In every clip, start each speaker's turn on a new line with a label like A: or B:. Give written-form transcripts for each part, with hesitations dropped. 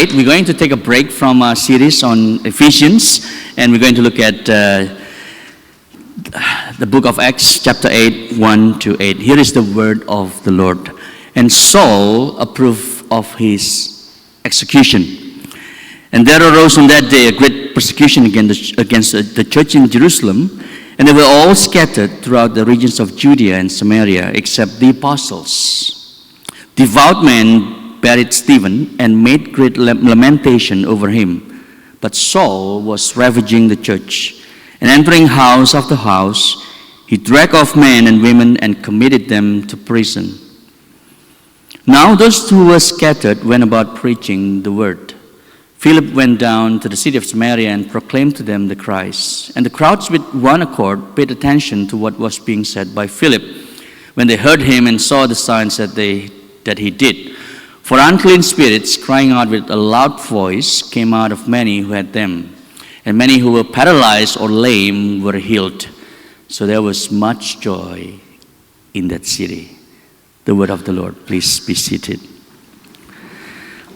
A: 8. We're going to take a break from our series on Ephesians, and we're going to look at the book of Acts, chapter 8, 1 to 8. Here is the word of the Lord. And Saul approved of his execution. And there arose on that day a great persecution against the church in Jerusalem, and they were all scattered throughout the regions of Judea and Samaria, except the apostles. Devout men buried Stephen and made great lamentation over him. But Saul was ravaging the church, and entering house after house, he dragged off men and women and committed them to prison. Now those who were scattered went about preaching the word. Philip went down to the city of Samaria and proclaimed to them the Christ. And the crowds with one accord paid attention to what was being said by Philip when they heard him and saw the signs that he did. For unclean spirits, crying out with a loud voice, came out of many who had them. And many who were paralyzed or lame were healed. So there was much joy in that city. The word of the Lord. Please be seated.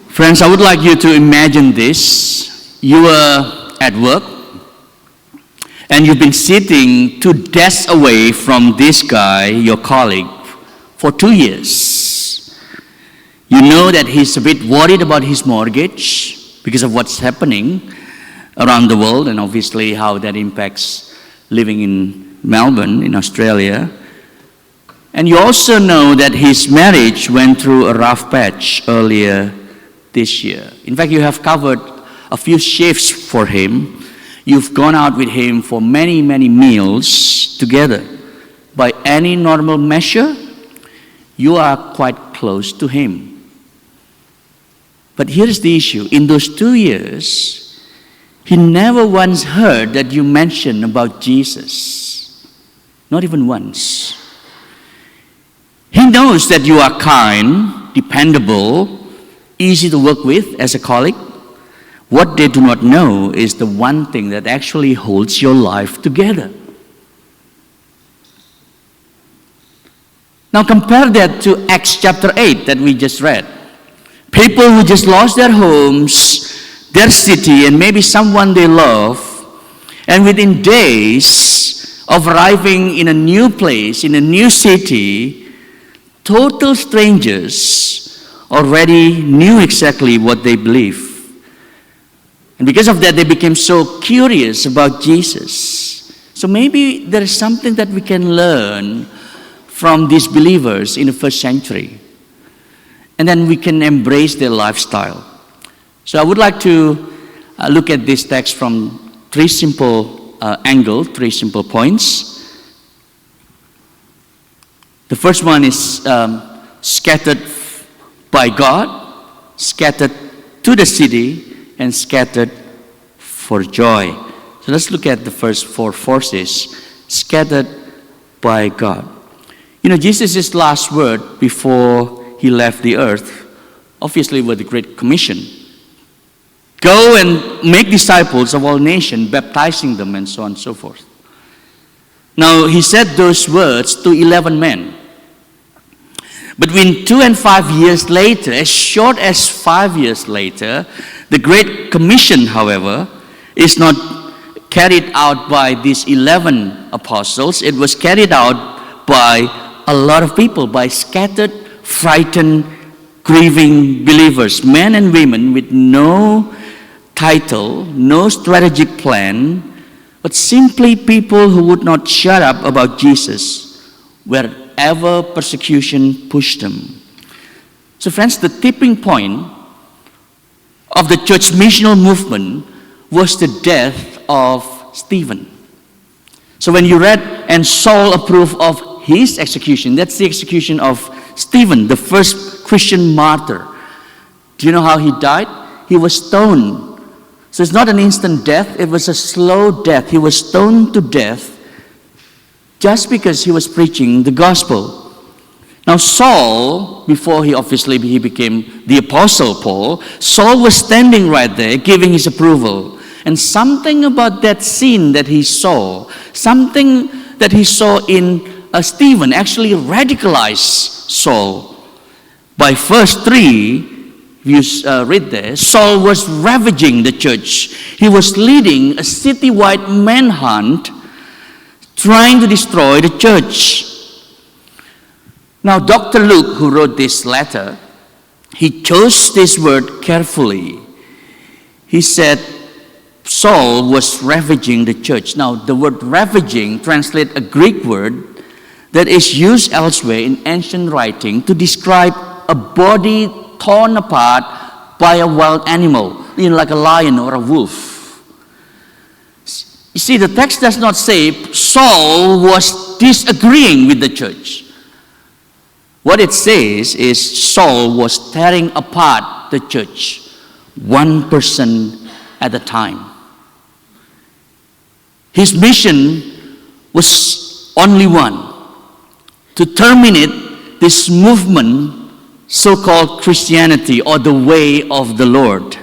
A: Friends, I would like you to imagine this. You were at work, and you've been sitting 2 desks away from this guy, your colleague, for 2 years. You know that he's a bit worried about his mortgage because of what's happening around the world, and obviously how that impacts living in Melbourne, in Australia. And you also know that his marriage went through a rough patch earlier this year. In fact, you have covered a few shifts for him. You've gone out with him for many, many meals together. By any normal measure, you are quite close to him. But here's the issue. In those 2 years, he never once heard that you mentioned about Jesus. Not even once. He knows that you are kind, dependable, easy to work with as a colleague. What they do not know is the one thing that actually holds your life together. Now compare that to Acts chapter 8 that we just read. People who just lost their homes, their city, and maybe someone they love, and within days of arriving in a new place, in a new city, total strangers already knew exactly what they believe. And because of that, they became so curious about Jesus. So maybe there is something that we can learn from these believers in the first century. And then we can embrace their lifestyle. So I would like to look at this text from 3 simple angles, 3 simple points. The first one is scattered by God, scattered to the city, and scattered for joy. So let's look at the first 4 forces. Scattered by God. You know, Jesus' last word before he left the earth, obviously with the Great Commission. Go and make disciples of all nations, baptizing them, and so on and so forth. Now, he said those words to 11 men. Between 2 and 5 years later, as short as 5 years later, the Great Commission, however, is not carried out by these 11 apostles. It was carried out by a lot of people, by scattered, frightened, grieving believers, men and women with no title, no strategic plan, but simply people who would not shut up about Jesus wherever persecution pushed them. So friends, the tipping point of the church missional movement was the death of Stephen. So when you read, and Saul approved of his execution, that's the execution of Stephen, the first Christian martyr. Do you know how he died? He was stoned. So it's not an instant death, it was a slow death. He was stoned to death just because he was preaching the gospel. Now Saul, before he became the Apostle Paul, Saul was standing right there giving his approval. And something about that scene that he saw, something that he saw in Stephen actually radicalized Saul. By verse 3, if you read there, Saul was ravaging the church. He was leading a citywide manhunt trying to destroy the church. Now, Dr. Luke, who wrote this letter, he chose this word carefully. He said, Saul was ravaging the church. Now, the word ravaging translates a Greek word that is used elsewhere in ancient writing to describe a body torn apart by a wild animal, like a lion or a wolf. You see, the text does not say Saul was disagreeing with the church. What it says is Saul was tearing apart the church, one person at a time. His mission was only one: to terminate this movement, so-called Christianity, or the way of the Lord.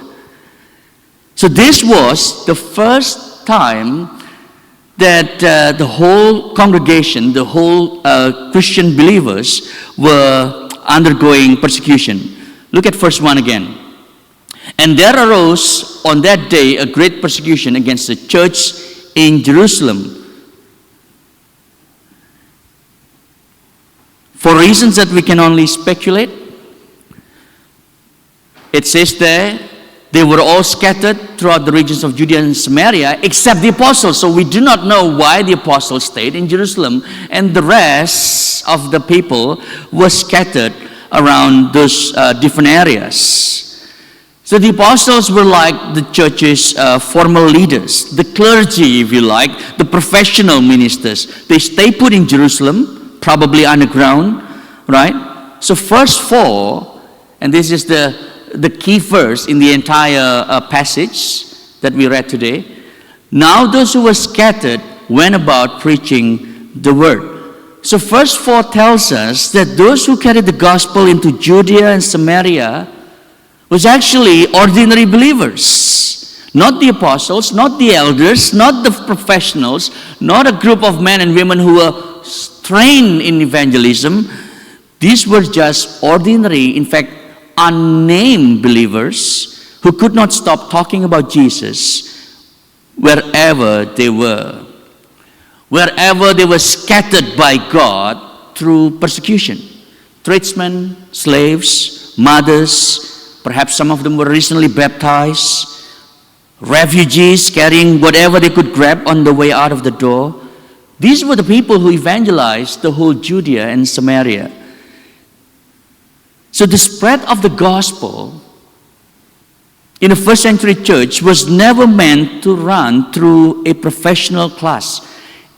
A: So this was the first time that the whole congregation, the whole Christian believers were undergoing persecution. Look at verse 1 again. And there arose on that day a great persecution against the church in Jerusalem, for reasons that we can only speculate. It says there, they were all scattered throughout the regions of Judea and Samaria, except the apostles. So we do not know why the apostles stayed in Jerusalem, and the rest of the people were scattered around those different areas. So the apostles were like the church's formal leaders, the clergy, if you like, the professional ministers. They stay put in Jerusalem, probably underground, right? So verse 4, and this is the key verse in the entire passage that we read today. Now those who were scattered went about preaching the word. So verse 4 tells us that those who carried the gospel into Judea and Samaria was actually ordinary believers. Not the apostles, not the elders, not the professionals, not a group of men and women who were trained in evangelism. These were just ordinary, in fact, unnamed believers who could not stop talking about Jesus wherever they were. Wherever they were scattered by God through persecution. Tradesmen, slaves, mothers, perhaps some of them were recently baptized, refugees carrying whatever they could grab on the way out of the door. These were the people who evangelized the whole Judea and Samaria. So the spread of the gospel in the first century church was never meant to run through a professional class.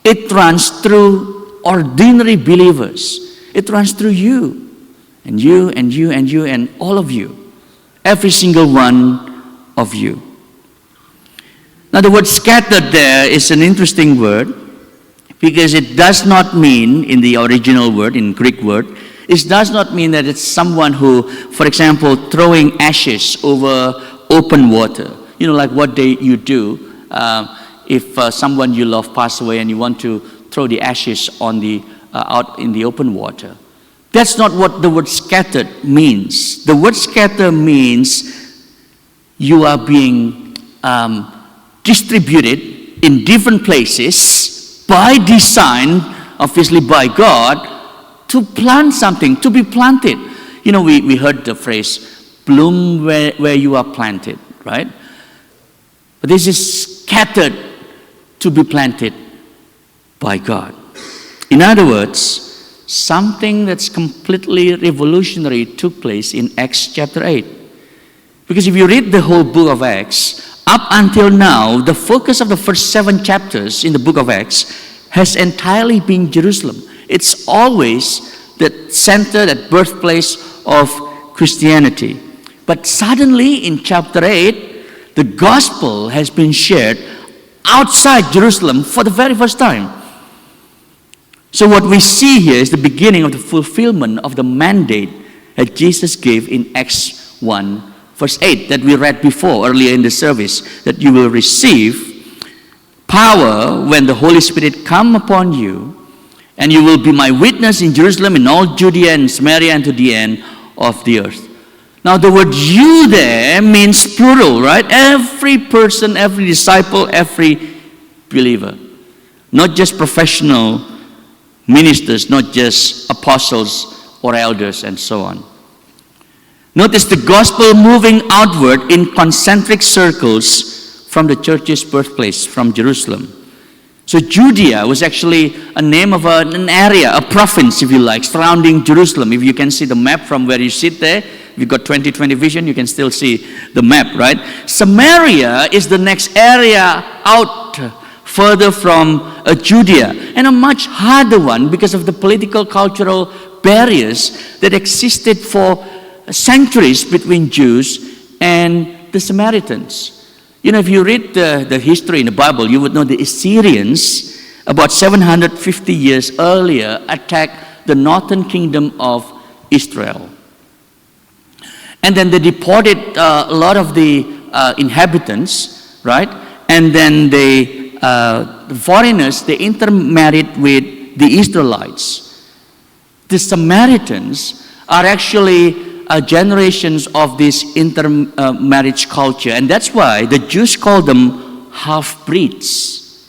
A: It runs through ordinary believers. It runs through you, and you, and you, and you, and all of you. Every single one of you. Now the word scattered there is an interesting word, because it does not mean, in the original word, in Greek word, it does not mean that it's someone who, for example, throwing ashes over open water. Like what you do if someone you love passed away and you want to throw the ashes on out in the open water. That's not what the word scattered means. The word scatter means you are being distributed in different places by design, obviously by God, to plant something, to be planted. We heard the phrase, bloom where you are planted, right? But this is scattered to be planted by God. In other words, something that's completely revolutionary took place in Acts chapter 8. Because if you read the whole book of Acts, up until now, the focus of the first 7 chapters in the book of Acts has entirely been Jerusalem. It's always the center, that birthplace of Christianity. But suddenly in chapter 8, the gospel has been shared outside Jerusalem for the very first time. So what we see here is the beginning of the fulfillment of the mandate that Jesus gave in Acts 1, verse 8, that we read before earlier in the service, that you will receive power when the Holy Spirit come upon you, and you will be my witness in Jerusalem, in all Judea and Samaria, and to the end of the earth. Now the word you there means plural, right? Every person, every disciple, every believer. Not just professional ministers, not just apostles or elders and so on. Notice the gospel moving outward in concentric circles from the church's birthplace, from Jerusalem. So Judea was actually a name of an area, a province, if you like, surrounding Jerusalem. If you can see the map from where you sit there, if you've got 20/20 vision, you can still see the map, right? Samaria is the next area out further from Judea, and a much harder one because of the political, cultural barriers that existed for centuries between Jews and the Samaritans. You know, if you read the history in the Bible, you would know the Assyrians, about 750 years earlier, attacked the northern kingdom of Israel. And then they deported a lot of the inhabitants, right? And then the foreigners, they intermarried with the Israelites. The Samaritans are actually generations of this intermarriage culture. And that's why the Jews call them half-breeds.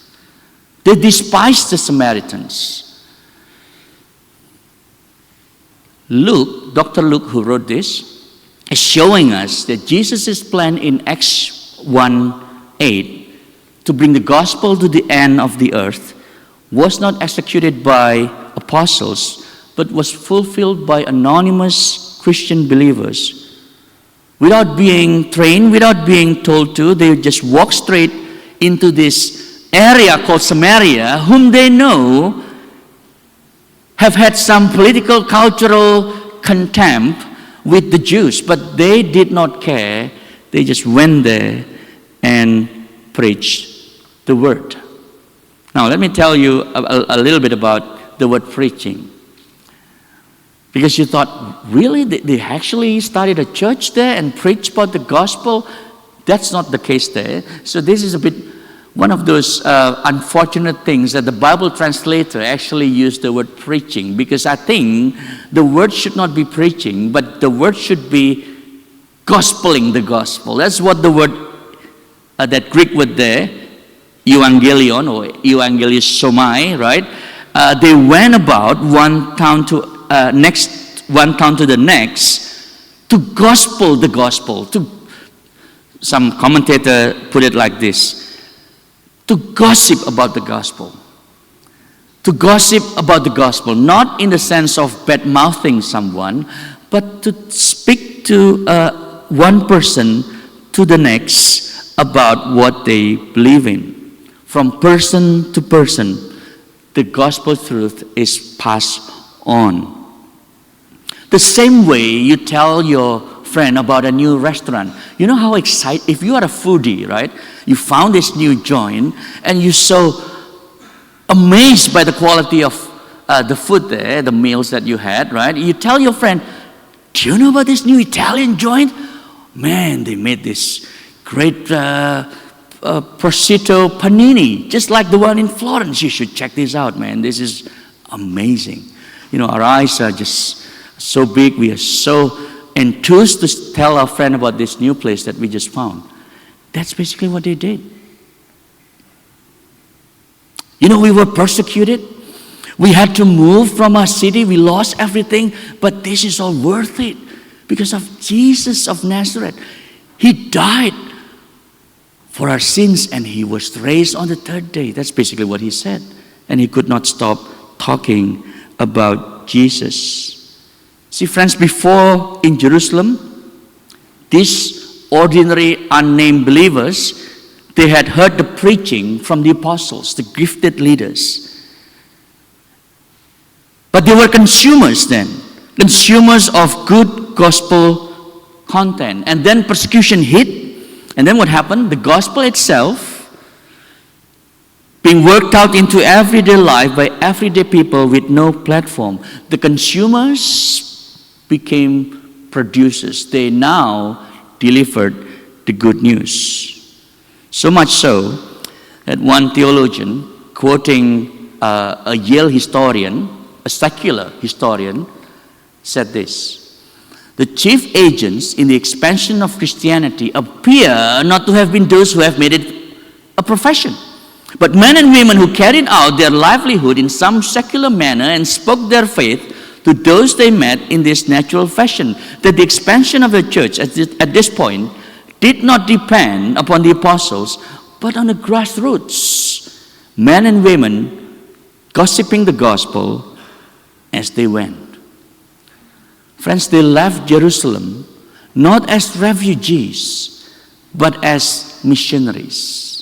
A: They despise the Samaritans. Luke, Dr. Luke, who wrote this, is showing us that Jesus' plan in Acts 1:8 to bring the gospel to the end of the earth was not executed by apostles, but was fulfilled by anonymous Christian believers. Without being trained, without being told to, they just walk straight into this area called Samaria, whom they know have had some political, cultural contempt with the Jews, but they did not care. They just went there and preached the word. Now, let me tell you a little bit about the word preaching. Because you thought, really? They actually started a church there and preached about the gospel? That's not the case there. So this is a bit one of those unfortunate things that the Bible translator actually used the word preaching, because I think the word should not be preaching, but the word should be gospeling the gospel. That's what the word, that Greek word there, euangelion or euangelisomai, right? They went about one town to the next to gospel the gospel. Some commentator put it like this: to gossip about the gospel. To gossip about the gospel, not in the sense of bad-mouthing someone, but to speak to one person to the next about what they believe in. From person to person, the gospel truth is passed on. The same way you tell your friend about a new restaurant. You know how excited, if you are a foodie, right? You found this new joint and you're so amazed by the quality of the food there, the meals that you had, right? You tell your friend, do you know about this new Italian joint? Man, they made this great prosciutto panini, just like the one in Florence. You should check this out, man. This is amazing. You know, our eyes are just so big. We are so enthused to tell our friend about this new place that we just found. That's basically what they did. You know, we were persecuted. We had to move from our city. We lost everything. But this is all worth it because of Jesus of Nazareth. He died for our sins and He was raised on the third day. That's basically what He said. And He could not stop talking about Jesus. See, friends, before in Jerusalem, these ordinary unnamed believers, they had heard the preaching from the apostles, the gifted leaders. But they were consumers then, consumers of good gospel content. And then persecution hit. And then what happened? The gospel itself being worked out into everyday life by everyday people with no platform. The consumers became producers. They now delivered the good news. So much so that one theologian, quoting a Yale historian, a secular historian, said this: the chief agents in the expansion of Christianity appear not to have been those who have made it a profession, but men and women who carried out their livelihood in some secular manner and spoke their faith to those they met in this natural fashion. That the expansion of the church at this point did not depend upon the apostles, but on the grassroots, men and women gossiping the gospel as they went. Friends, they left Jerusalem not as refugees, but as missionaries.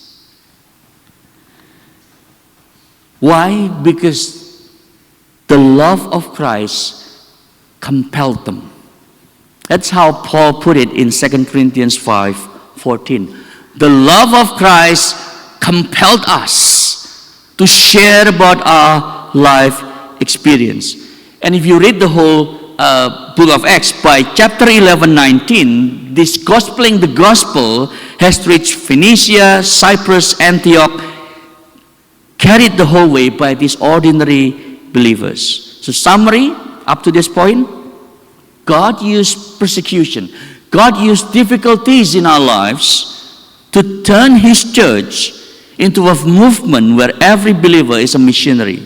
A: Why? Because the love of Christ compelled them. That's how Paul put it in 2 Corinthians 5:14. The love of Christ compelled us to share about our life experience. And if you read the whole book of Acts, by chapter 11:19, this gospeling the gospel has reached Phoenicia, Cyprus, Antioch, carried the whole way by these ordinary believers. So summary, up to this point, God used persecution, God used difficulties in our lives to turn His church into a movement where every believer is a missionary.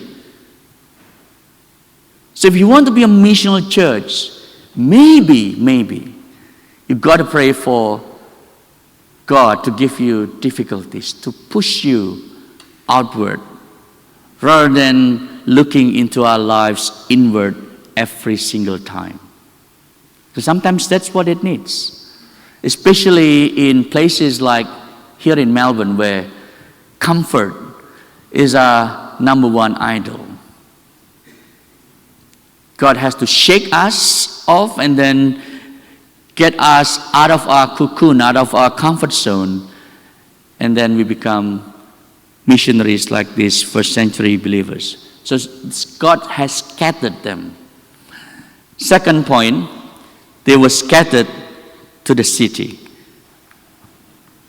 A: So if you want to be a missional church, maybe, you've got to pray for God to give you difficulties, to push you outward, rather than looking into our lives inward every single time. So sometimes that's what it needs, especially in places like here in Melbourne, where comfort is our number one idol. God has to shake us off and then get us out of our cocoon, out of our comfort zone, and then we become missionaries like these first century believers. So God has scattered them. Second point, they were scattered to the city.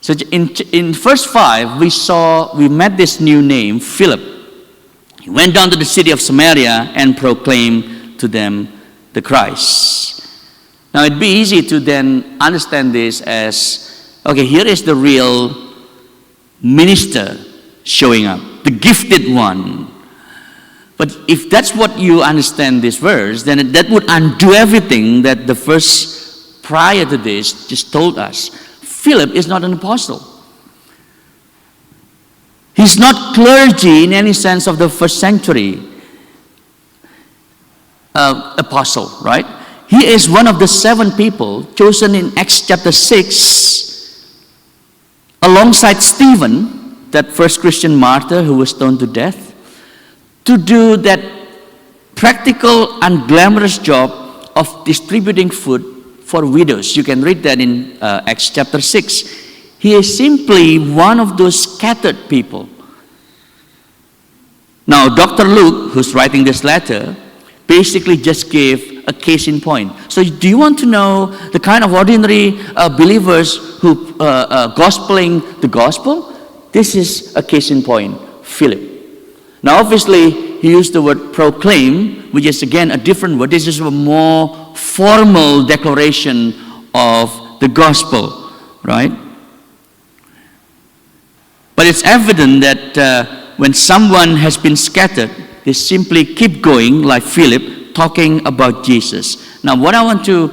A: So in verse 5, we met this new name, Philip. He went down to the city of Samaria and proclaimed to them the Christ. Now it'd be easy to then understand this as, okay, here is the real minister showing up, the gifted one. But if that's what you understand this verse, then that would undo everything that the verse prior to this just told us. Philip is not an apostle. He's not clergy in any sense of the first century apostle, right? He is one of the 7 people chosen in Acts chapter 6 alongside Stephen, that first Christian martyr who was stoned to death, to do that practical, unglamorous job of distributing food for widows. You can read that in Acts chapter 6. He is simply one of those scattered people. Now, Dr. Luke, who's writing this letter, basically just gave a case in point. So do you want to know the kind of ordinary believers who gospeling the gospel? This is a case in point, Philip. Now obviously he used the word proclaim, which is again a different word. This is a more formal declaration of the gospel, right? But it's evident that when someone has been scattered, they simply keep going like Philip, talking about Jesus. Now what I want you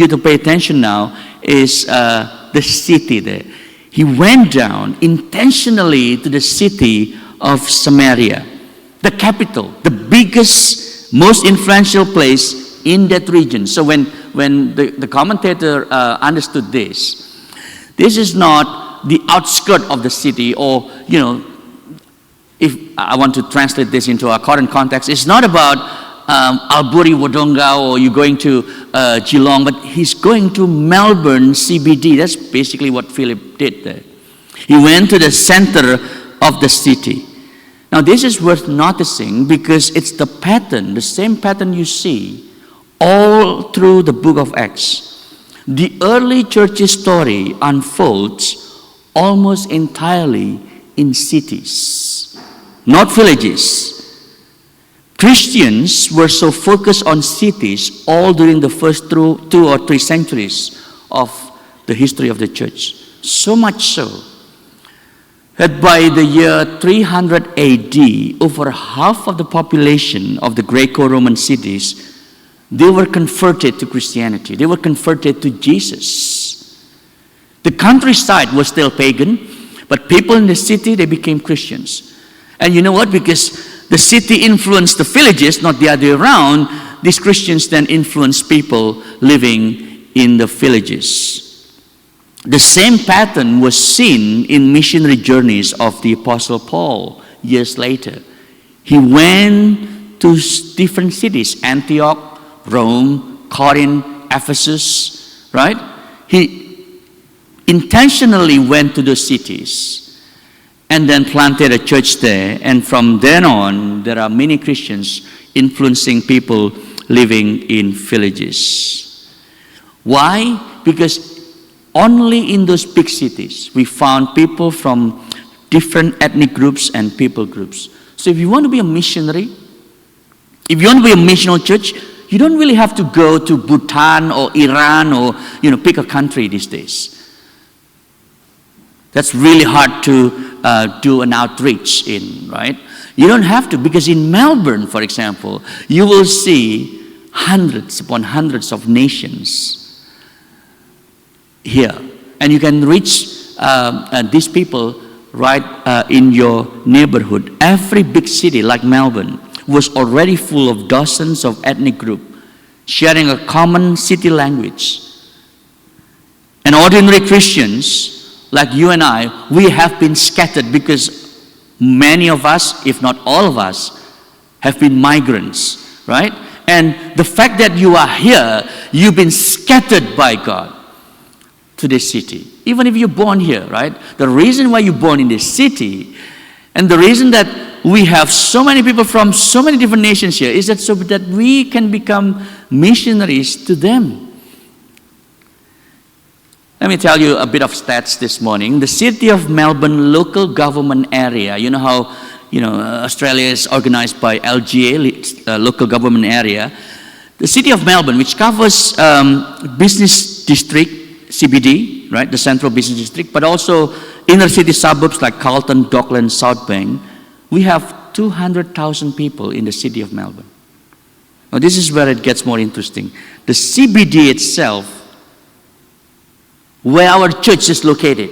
A: to pay attention now is the city there. He went down intentionally to the city of Samaria, the capital, the biggest, most influential place in that region. So when the commentator understood this is not the outskirt of the city, or, you know, if I want to translate this into our current context, it's not about Albury Wodonga or you're going to Geelong, but he's going to Melbourne CBD. That's basically what Philip did there. He went to the center of the city. Now this is worth noticing because it's the pattern, the same pattern you see all through the book of Acts. The early church's story unfolds almost entirely in cities, not villages. Christians were so focused on cities all during the first 2 or 3 centuries of the history of the church. So much so that by the year 300 AD, over half of the population of the Greco-Roman cities, they were converted to Christianity. They were converted to Jesus. The countryside was still pagan, but people in the city, they became Christians. And you know what? Because the city influenced the villages, not the other way around, these Christians then influenced people living in the villages. The same pattern was seen in missionary journeys of the Apostle Paul years later. He went to different cities, Antioch, Rome, Corinth, Ephesus, right? He intentionally went to those cities and then planted a church there. And from then on, there are many Christians influencing people living in villages. Why? Because only in those big cities, we found people from different ethnic groups and people groups. So if you want to be a missionary, if you want to be a missional church, you don't really have to go to Bhutan or Iran or, pick a country these days. That's really hard to do an outreach in, right? You don't have to, because in Melbourne, for example, you will see hundreds upon hundreds of nations here. And you can reach these people right in your neighborhood. Every big city like Melbourne was already full of dozens of ethnic groups sharing a common city language. And ordinary Christians like you and I, we have been scattered because many of us, if not all of us, have been migrants, right? And the fact that you are here, you've been scattered by God to this city. Even if you're born here, right? The reason why you're born in this city and the reason that we have so many people from so many different nations here is that so that we can become missionaries to them. Let me tell you a bit of stats this morning. The City of Melbourne local government area, you know how Australia is organized by LGA, local government area. The City of Melbourne, which covers business district, CBD, right, the central business district, but also inner city suburbs like Carlton, Docklands, South Bank, we have 200,000 people in the City of Melbourne. Now this is where it gets more interesting. The CBD itself, where our church is located,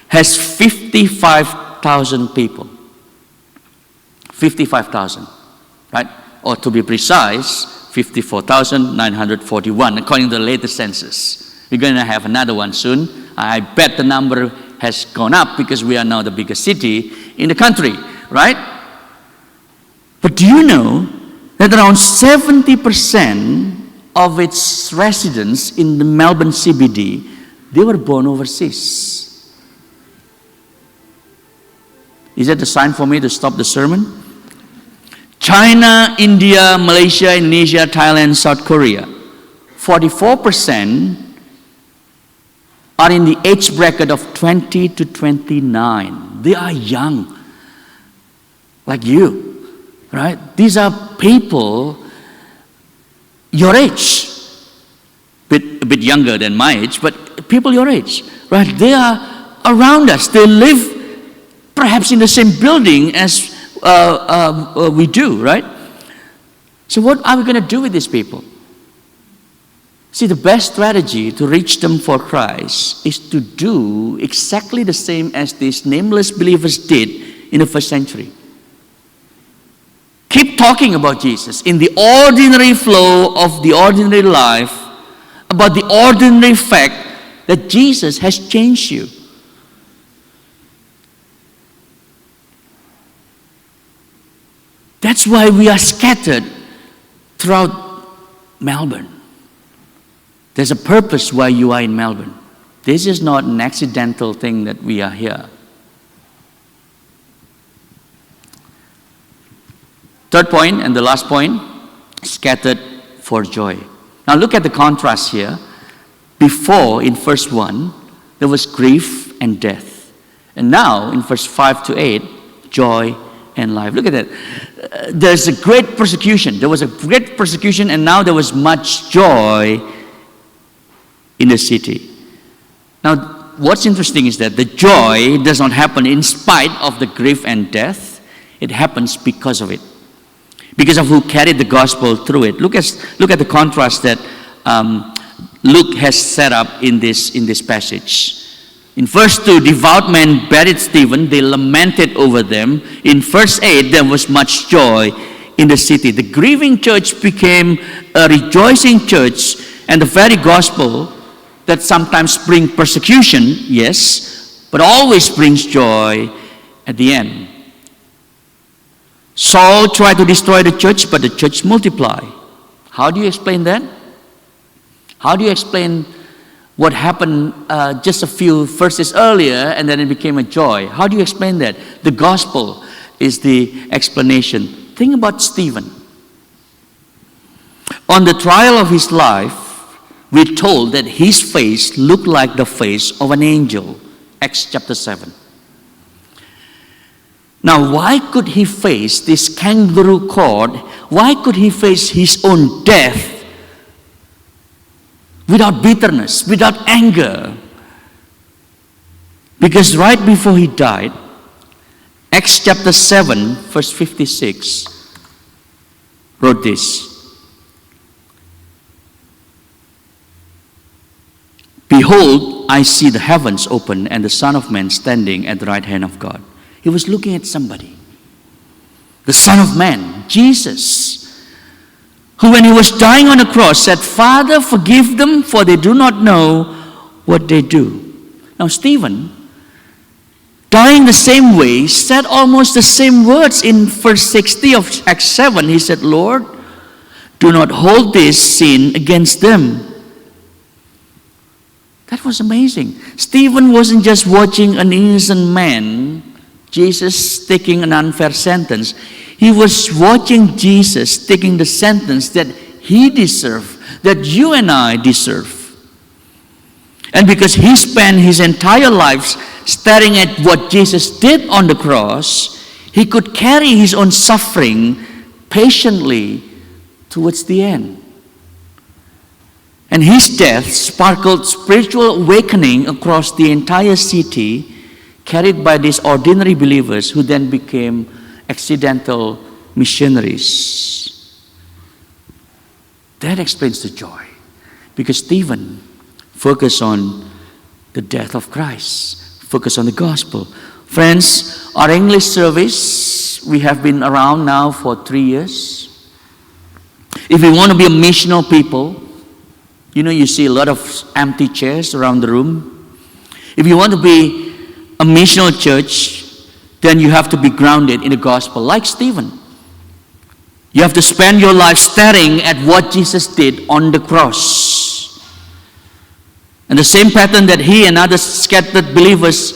A: has 55,000 people. 55,000, right? Or to be precise, 54,941, according to the latest census. We're going to have another one soon. I bet the number has gone up because we are now the biggest city in the country, right? But do you know that around 70% of its residents in the Melbourne CBD, they were born overseas? Is that a sign for me to stop the sermon? China, India, Malaysia, Indonesia, Thailand, South Korea. 44% are in the age bracket of 20 to 29. They are young, like you, right? These are people your age, a bit younger than my age, but people your age, right? They are around us. They live perhaps in the same building as we do, right? So what are we going to do with these people? See, the best strategy to reach them for Christ is to do exactly the same as these nameless believers did in the first century. Keep talking about Jesus in the ordinary flow of the ordinary life, about the ordinary fact that Jesus has changed you. That's why we are scattered throughout Melbourne. There's a purpose why you are in Melbourne. This is not an accidental thing that we are here. Third point, and the last point, scattered for joy. Now look at the contrast here. Before, in verse 1, there was grief and death. And now, in verse 5 to 8, joy and life. Look at that. there's a great persecution. There was a great persecution, and now there was much joy in the city. Now, what's interesting is that the joy does not happen in spite of the grief and death. It happens because of it. Because of who carried the gospel through it. Look at the contrast that Luke has set up in this passage. In verse 2, devout men buried Stephen. They lamented over them. In verse 8, there was much joy in the city. The grieving church became a rejoicing church, and the very gospel that sometimes brings persecution, yes, but always brings joy at the end. Saul tried to destroy the church, but the church multiplied. How do you explain that? How do you explain what happened just a few verses earlier and then it became a joy? How do you explain that? The gospel is the explanation. Think about Stephen. On the trial of his life, we're told that his face looked like the face of an angel. Acts chapter 7. Now, why could he face this kangaroo court? Why could he face his own death without bitterness, without anger? Because right before he died, Acts chapter 7, verse 56, wrote this. Behold, I see the heavens open and the Son of Man standing at the right hand of God. He was looking at somebody. The Son of Man, Jesus, who when he was dying on the cross said, Father, forgive them, for they do not know what they do. Now Stephen, dying the same way, said almost the same words in verse 60 of Acts 7. He said, Lord, do not hold this sin against them. That was amazing. Stephen wasn't just watching an innocent man, Jesus taking an unfair sentence. He was watching Jesus taking the sentence that he deserved, that you and I deserve. And because he spent his entire life staring at what Jesus did on the cross, he could carry his own suffering patiently towards the end. And his death sparkled spiritual awakening across the entire city, carried by these ordinary believers who then became accidental missionaries. That explains the joy, because Stephen focused on the death of Christ, focused on the gospel. Friends, our English service, we have been around now for 3 years. If we want to be a missional people, you see a lot of empty chairs around the room. If you want to be a missional church, then you have to be grounded in the gospel, like Stephen. You have to spend your life staring at what Jesus did on the cross. And the same pattern that he and other scattered believers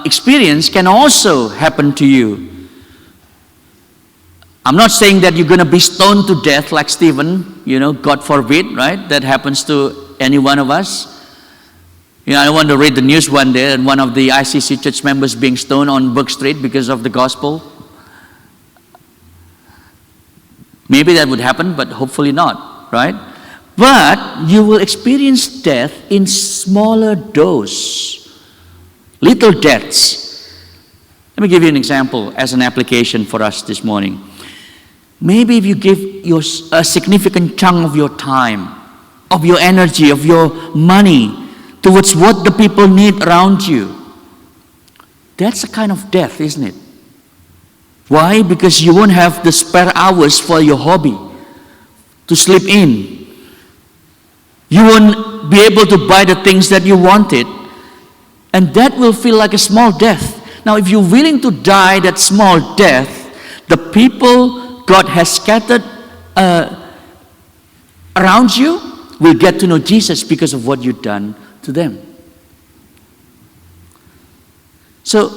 A: experience can also happen to you. I'm not saying that you're going to be stoned to death like Stephen, God forbid, right? That happens to any one of us. I want to read the news one day and one of the ICC church members being stoned on Book Street because of the gospel. Maybe that would happen, but hopefully not, right? But you will experience death in smaller doses, little deaths. Let me give you an example as an application for us this morning. Maybe if you give a significant chunk of your time, of your energy, of your money towards what the people need around you, that's a kind of death, isn't it? Why? Because you won't have the spare hours for your hobby to sleep in. You won't be able to buy the things that you wanted, and that will feel like a small death. Now, if you're willing to die that small death, the people God has scattered around you will get to know Jesus because of what you've done to them. So,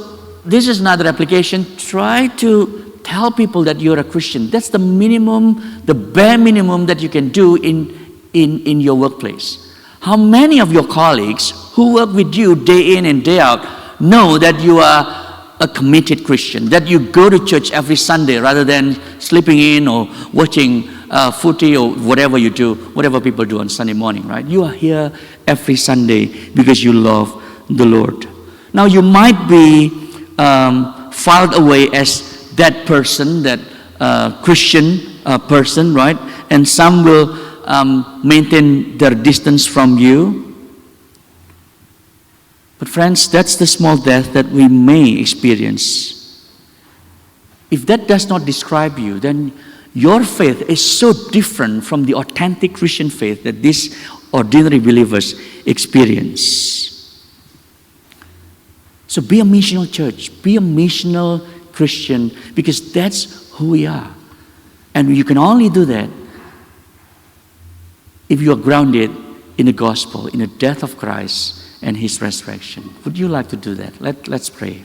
A: this is another application. Try to tell people that you're a Christian. That's the minimum, the bare minimum that you can do in your workplace. How many of your colleagues who work with you day in and day out know that you are a committed Christian, that you go to church every Sunday rather than sleeping in or watching footy or whatever you do, whatever people do on Sunday morning, right? You are here every Sunday because you love the Lord. Now you might be filed away as that person, that Christian person, right? And some will maintain their distance from you. But friends, that's the small death that we may experience. If that does not describe you, then your faith is so different from the authentic Christian faith that these ordinary believers experience. So be a missional church, be a missional Christian, because that's who we are. And you can only do that if you are grounded in the gospel, in the death of Christ and His resurrection. Would you like to do that? Let's pray.